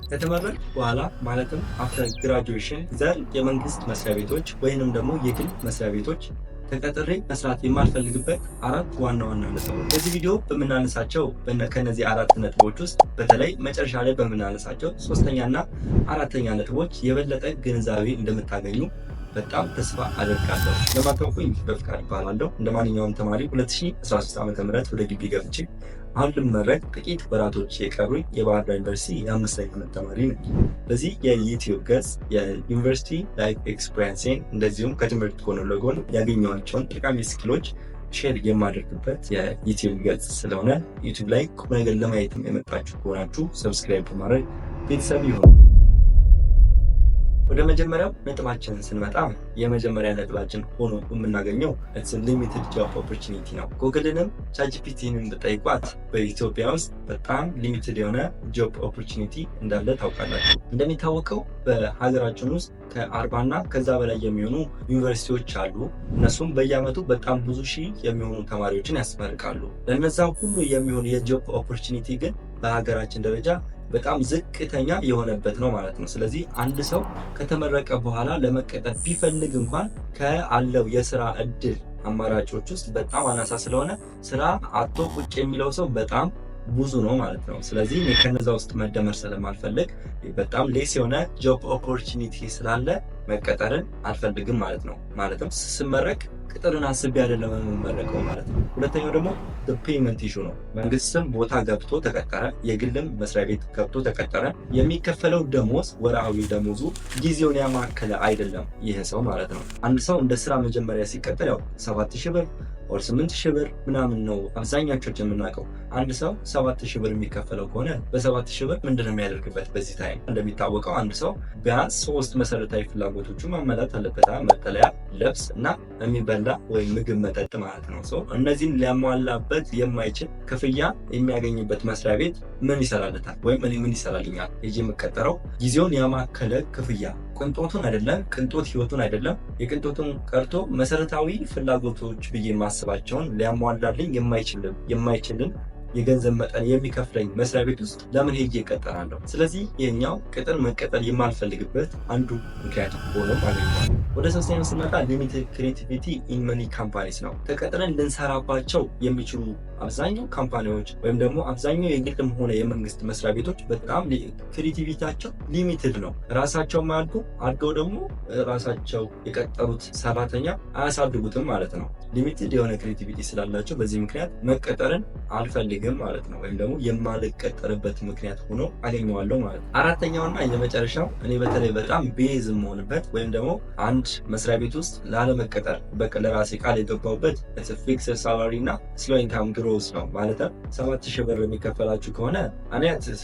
ከተመረቅ በኋላ ማለትም አፍተር ግራጁዌሽን ዘር የመንግስት መስሪያ ቤቶች ወይንም ደግሞ የግል መስሪያ ቤቶች ተቀጥሬ መስራት የማልፈልግበት አራት ዋና ነጥቦች። በዚህ ቪዲዮ በምናነሳቸው ከነዚህ አራት ነጥቦች ውስጥ በተለይ መጨረሻ ላይ በምናነሳቸው ሶስተኛና አራተኛ ነጥቦች የበለጠ ግንዛቤ እንደምታገኙ በጣም ተስፋ አደርጋለሁ። ለማታውቁኝ በፍቃድ እባላለሁ። እንደ ማንኛውም ተማሪ 2013 ዓ.ም ወደ ግቢ ገብቼ አሁን ልመረቅ ጥቂት ወራቶች የቀሩኝ የባህር ዳር ዩኒቨርሲቲ የ5ኛ ዓመት ተማሪ ነኝ። በዚህ የዩቲዩብ ገጽ የዩኒቨርሲቲ ላይፍ ኤክስፒሪየንሴን እንደዚሁም ከትምህርት ጎን ለጎን ያገኘኋቸውን ጠቃሚ ስኪሎች ሼር የማደርግበት የዩቲዩብ ገጽ ስለሆነ ዩቲዩብ ላይ ቁም ነገር ለማየትም የመጣችሁ ከሆናችሁ ሰብስክራይብ በማድረግ ቤተሰብ ይሁኑ። ወደ መጀመሪያው ነጥባችን ስንመጣ የመጀመሪያ ነጥባችን ሆኖ የምናገኘው ሊሚትድ ጆብ ኦፖርቹኒቲ ነው። ጉግልንም ቻትጂፒቲንም ብጠይቋት በኢትዮጵያ ውስጥ በጣም ሊሚትድ የሆነ ጆብ ኦፖርቹኒቲ እንዳለ ታውቃላችሁ። እንደሚታወቀው በሀገራችን ውስጥ ከ40 እና ከዛ በላይ የሚሆኑ ዩኒቨርሲቲዎች አሉ። እነሱም በየዓመቱ በጣም ብዙ ሺህ የሚሆኑ ተማሪዎችን ያስመርቃሉ። ለነዛ ሁሉ የሚሆኑ የጆብ ኦፖርቹኒቲ ግን በሀገራችን ደረጃ በጣም ዝቅተኛ የሆነበት ነው ማለት ነው። ስለዚህ አንድ ሰው ከተመረቀ በኋላ ለመቀጠር ቢፈልግ እንኳን ከአለው የስራ እድል አማራጮች ውስጥ በጣም አናሳ ስለሆነ ስራ አጥቶ ቁጭ የሚለው ሰው በጣም ብዙ ነው ማለት ነው። ስለዚህ እኔ ከነዛ ውስጥ መደመር ስለማልፈልግ በጣም ሌስ የሆነ ጆብ ኦፖርቹኒቲ ስላለ መቀጠርን አልፈልግም ማለት ነው። ማለትም ስመረቅ ቅጥርን አስቤ አይደለም የምመረቀው ማለት ነው። ሁለተኛው ደግሞ ፔይመንት ኢሹ ነው። መንግስትም ቦታ ገብቶ ተቀጠረ፣ የግልም መስሪያ ቤት ገብቶ ተቀጠረ፣ የሚከፈለው ደሞዝ ወርሃዊ ደሞዙ ጊዜውን ያማከለ አይደለም ይህ ሰው ማለት ነው። አንድ ሰው እንደ ስራ መጀመሪያ ሲቀጠር ያው 7,000 ብር ወር 8,000 ብር ምናምን ነው አብዛኛዎቻችን የምናውቀው። አንድ ሰው 7,000 ብር የሚከፈለው ከሆነ በ7,000 ብር ምንድን ነው የሚያደርግበት? በዚህ ታይም እንደሚታወቀው አንድ ሰው ቢያንስ 3 መሰረታዊ ፍላጎቶቹ ማሟላት አለበት። መጠለያ፣ ልብስ እና የሚበላ ወይም ምግብ፣ መጠጥ ማለት ነው። እነዚህን ሊያሟላበት የማይችል ክፍያ የሚያገኝበት መስሪያ ቤት ምን ይሰራለታል? ወይም እኔ ምን ይሰራልኛል? ሄጄ የምቀጠረው ጊዜውን ያማከለ ክፍያ ቅንጦቱን አይደለም፣ ቅንጦት ህይወቱን አይደለም፣ የቅንጦቱን ቀርቶ መሰረታዊ ፍላጎቶች ብዬ ማስባቸውን ሊያሟላልኝ የማይችልን የገንዘብ መጠን የሚከፍለኝ መስሪያ ቤት ውስጥ ለምን ሄጄ እቀጠራለሁ? ስለዚህ የኛው ቅጥር መቀጠር የማልፈልግበት አንዱ ምክንያት ሆኖ አገኘዋል። ወደ ሶስተኛው ስንመጣ ሊሚትድ ክሬቲቪቲ ኢን መኒ ካምፓኒስ ነው። ተቀጥረን ልንሰራባቸው የሚችሉ አብዛኛው ካምፓኒዎች ወይም ደግሞ አብዛኛው የግልም ሆነ የመንግስት መስሪያ ቤቶች በጣም ክሬቲቪቲያቸው ሊሚትድ ነው። ራሳቸው አድገው ደግሞ ራሳቸው የቀጠሩት ሰራተኛ አያሳድጉትም ማለት ነው። ሊሚትድ የሆነ ክሬቲቪቲ ስላላቸው በዚህ ምክንያት መቀጠርን አልፈልግም ማለት ነው። ወይም ደግሞ የማልቀጠርበት ምክንያት ሆኖ አገኘዋለሁ ማለት ነው። አራተኛውና የመጨረሻው እኔ በተለይ በጣም ቤዝ የምሆንበት ወይም ደግሞ አንድ መስሪያ ቤት ውስጥ ላለመቀጠር ለራሴ ቃል የገባሁበት ፊክስድ ሳላሪ እና ስሎ ኢንካም ግሮዝ ነው። ማለትም 7,000 ብር የሚከፈላችሁ ከሆነ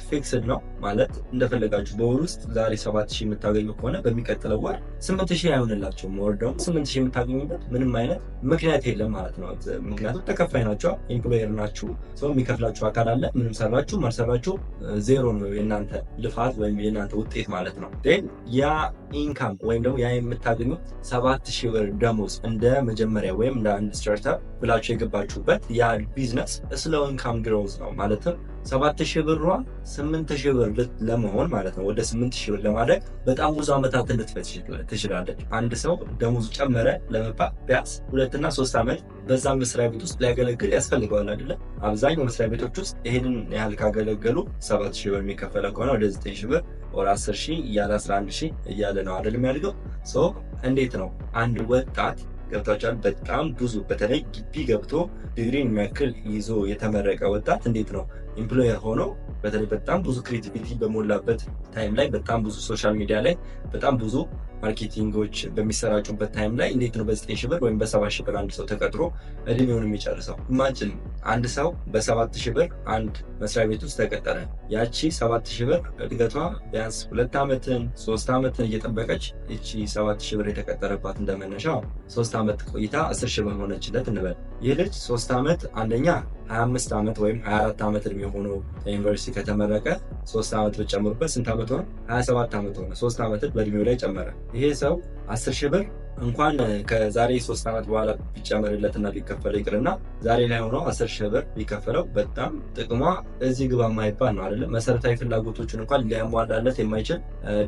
ፊክስድ ነው ማለት እንደፈለጋችሁ በወር ውስጥ ዛሬ 7,000 የምታገኙ ከሆነ በሚቀጥለው ወር 8,000 አይሆንላችሁም። ወር ደግሞ 8,000 የምታገኙበት ምንም አይነት ምክንያት የለም ማለት ነው። ምክንያቱም ተከፋይ ናቸው፣ ኤምፕሎየር ናችሁ። ሰው የሚከፍላችሁ አካል አለ። ምንም ሰራችሁ አልሰራችሁ ዜሮ ነው የእናንተ ልፋት ወይም የእናንተ ውጤት ማለት ነው። ያ ኢንካም ወይም ደግሞ ያ የምታገኙት 7,000 ብር ደሞዝ እንደ መጀመሪያ ወይም እንደ አንድ ስታርተር ብላችሁ የገባችሁበት ያ ቢዝነስ ስሎ ኢንካም ግሮዝ ነው። ማለትም 7,000 ብሯ 8,000 ብር ለመሆን ማለት ነው። ወደ 8,000 ብር ለማድረግ በጣም ብዙ ዓመታት ልትፈጅ ትችላለች። አንድ ሰው ደሞዙ ጨመረ ለመባል ቢያንስ 2 እና 3 ዓመት በዛ መስሪያ ቤት ውስጥ ሊያገለግል ያስፈልገዋል አይደለ? አብዛኛው መስሪያ ቤቶች ውስጥ ይሄንን ያህል ካገለገሉ 7,000 ብር የሚከፈለው ከሆነ ወደ 9,000 ብር ወር 10,000 እያለ 11,000 እያለ ነው አይደል የሚያድገው። እንዴት ነው አንድ ወጣት ገብታችኋል? በጣም ብዙ በተለይ ግቢ ገብቶ ዲግሪን የሚያክል ይዞ የተመረቀ ወጣት እንዴት ነው ኢምፕሎየር ሆኖ በተለይ በጣም ብዙ ክሬቲቪቲ በሞላበት ታይም ላይ በጣም ብዙ ሶሻል ሚዲያ ላይ በጣም ብዙ ማርኬቲንጎች በሚሰራጩበት ታይም ላይ እንዴት ነው በ9,000 ብር ወይም በ7,000 ብር አንድ ሰው ተቀጥሮ እድሜውን የሚጨርሰው? ኢማጂን አንድ ሰው በ7,000 ብር አንድ መስሪያ ቤት ውስጥ ተቀጠረ። ያቺ 7,000 ብር እድገቷ ቢያንስ 2 ዓመትን 3 ዓመትን እየጠበቀች እቺ 7,000 ብር የተቀጠረባት እንደመነሻ 3 ዓመት ቆይታ 10,000 ብር ሆነችለት እንበል። ይህ ልጅ 3 ዓመት አንደኛ 25 ዓመት ወይም 24 ዓመት እድሜ ሆኖ ዩኒቨርሲቲ ከተመረቀ 3 ዓመት ብትጨምሩበት ስንት ዓመት ሆነ? 27 ዓመት ሆነ። 3 ዓመትን በእድሜው ላይ ጨመረ። ይሄ ሰው 10,000 ብር እንኳን ከዛሬ 3 ዓመት በኋላ ቢጨመርለትና ቢከፈለው ይቅርና ዛሬ ላይ ሆኖ 10,000 ብር ቢከፈለው በጣም ጥቅሟ እዚህ ግባ የማይባል ነው አይደለም። መሰረታዊ ፍላጎቶችን እንኳን ሊያሟላለት የማይችል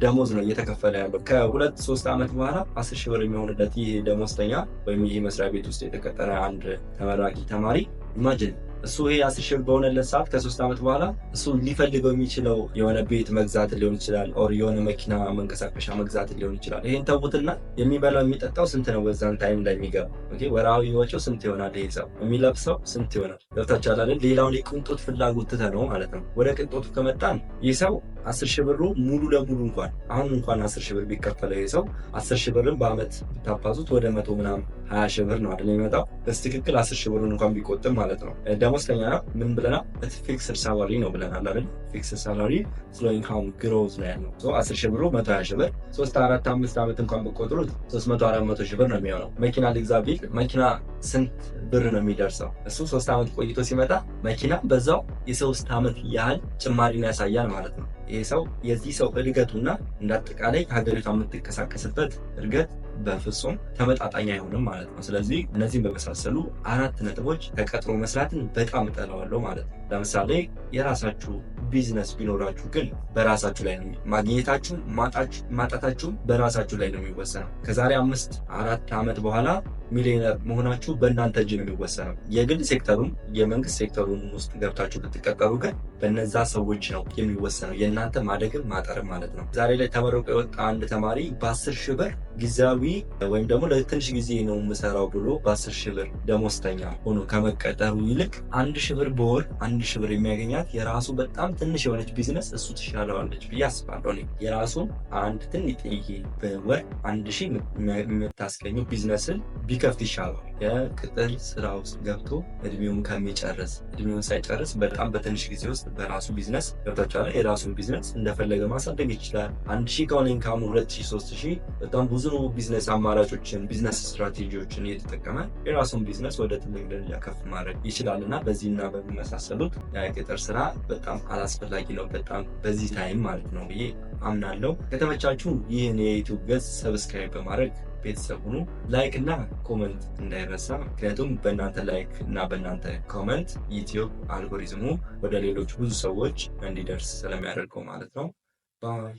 ደሞዝ ነው እየተከፈለ ያለው። ከ2-3 ዓመት በኋላ 10,000 ብር የሚሆንለት ይህ ደሞዝተኛ ወይም ይህ መስሪያ ቤት ውስጥ የተቀጠረ አንድ ተመራቂ ተማሪ ኢማጂን እሱ ይሄ 10,000 ብር በሆነለት ሰዓት ከ3 ዓመት በኋላ እሱ ሊፈልገው የሚችለው የሆነ ቤት መግዛት ሊሆን ይችላል፣ ኦር የሆነ መኪና መንቀሳቀሻ መግዛት ሊሆን ይችላል። ይሄን ተውትና የሚበላው የሚጠጣው ስንት ነው? በዛን ታይም ላይ የሚገባ ወርሃዊ ወጪው ስንት ይሆናል? ይሄ ሰው የሚለብሰው ስንት ይሆናል? ገብታችኋል አይደል? ሌላውን የቅንጦት ፍላጎት ትተነው ማለት ነው። ወደ ቅንጦቱ ከመጣን ይህ ሰው 10,000 ብሩ ሙሉ ለሙሉ እንኳን 10,000 ብር ቢከፈለው ይህ ሰው 10,000 ብርን በአመት ብታባዙት ወደ 100 ምናምን 20,000 ብር ነው አይደል የሚመጣው። በትክክል 10,000 ብሩን እንኳን ቢቆጥብ ማለት ነው። ደሞዝተኛ ነው። ምን ብለናል? ፊክስድ ሳላሪ ነው ብለናል አይደል? ፊክስድ ሳላሪ ስሎ ኢንካም ግሮዝ ነው ያለው። 10,000 ብሩ 120,000 ብር 3-4-5 ዓመት እንኳን በቆጥሩት 300-400,000 ብር ነው የሚሆነው። መኪና ልግዛ ቢል መኪና ስንት ብር ነው የሚደርሰው? እሱ 3 ዓመት ቆይቶ ሲመጣ መኪና በዛው የ3 ዓመት ያህል ጭማሪን ያሳያል ማለት ነው። ይሄ ሰው የዚህ ሰው እድገቱና እንዳጠቃላይ ሀገሪቷ የምትንቀሳቀስበት እድገት በፍጹም ተመጣጣኝ አይሆንም ማለት ነው። ስለዚህ እነዚህን በመሳሰሉ 4 ነጥቦች ተቀጥሮ መስራትን በጣም እጠላዋለሁ ማለት ነው። ለምሳሌ የራሳችሁ ቢዝነስ ቢኖራችሁ ግን በራሳችሁ ላይ ነው ማግኘታችሁ፣ ማጣታችሁ በራሳችሁ ላይ ነው የሚወሰነው። ከዛሬ 5-4 ዓመት በኋላ ሚሊዮነር መሆናችሁ በእናንተ እጅ ነው የሚወሰነው። የግል ሴክተሩን የመንግስት ሴክተሩን ውስጥ ገብታችሁ ብትቀጠሩ ግን በነዛ ሰዎች ነው የሚወሰነው የእናንተ ማደግም ማጠርም ማለት ነው። ዛሬ ላይ ተመርቆ የወጣ አንድ ተማሪ በ10,000 ብር ጊዜያዊ ወይም ደግሞ ለትንሽ ጊዜ ነው የምሰራው ብሎ በ10,000 ብር ደሞዝተኛ ሆኖ ከመቀጠሩ ይልቅ 1,000 ብር በወር 1,000 ብር የሚያገኛት የራሱ በጣም ትንሽ የሆነች ቢዝነስ እሱ ትሻለዋለች ብዬ አስባለሁ። የራሱን አንድ ትንሽ በወር 1,000 የምታስገኘው ቢዝነስን ቢከፍት ይሻለዋል። የቅጥር ስራ ውስጥ ገብቶ እድሜውን ሳይጨርስ በጣም በትንሽ ጊዜ ውስጥ በራሱ ቢዝነስ ገብታችኋል። የራሱን ቢዝነስ እንደፈለገ ማሳደግ ይችላል። 1,000 ከሆነ ኢንካሙ 2,000 3,000 በጣም ብዙ ቢዝነስ አማራጮችን ቢዝነስ ስትራቴጂዎችን እየተጠቀመ የራሱን ቢዝነስ ወደ ትልቅ ደረጃ ከፍ ማድረግ ይችላል እና በዚህና በሚመሳሰሉት የቅጥር ስራ በጣም አላስፈላጊ ነው፣ በጣም በዚህ ታይም ማለት ነው ብዬ አምናለሁ። ከተመቻችሁ ይህን የዩቲዩብ ገጽ ሰብስክራይብ በማድረግ ቤተሰብ ሁኑ። ላይክ እና ኮመንት እንዳይረሳ፣ ምክንያቱም በእናንተ ላይክ እና በእናንተ ኮመንት ዩቲዩብ አልጎሪዝሙ ወደ ሌሎች ብዙ ሰዎች እንዲደርስ ስለሚያደርገው ማለት ነው። ባይ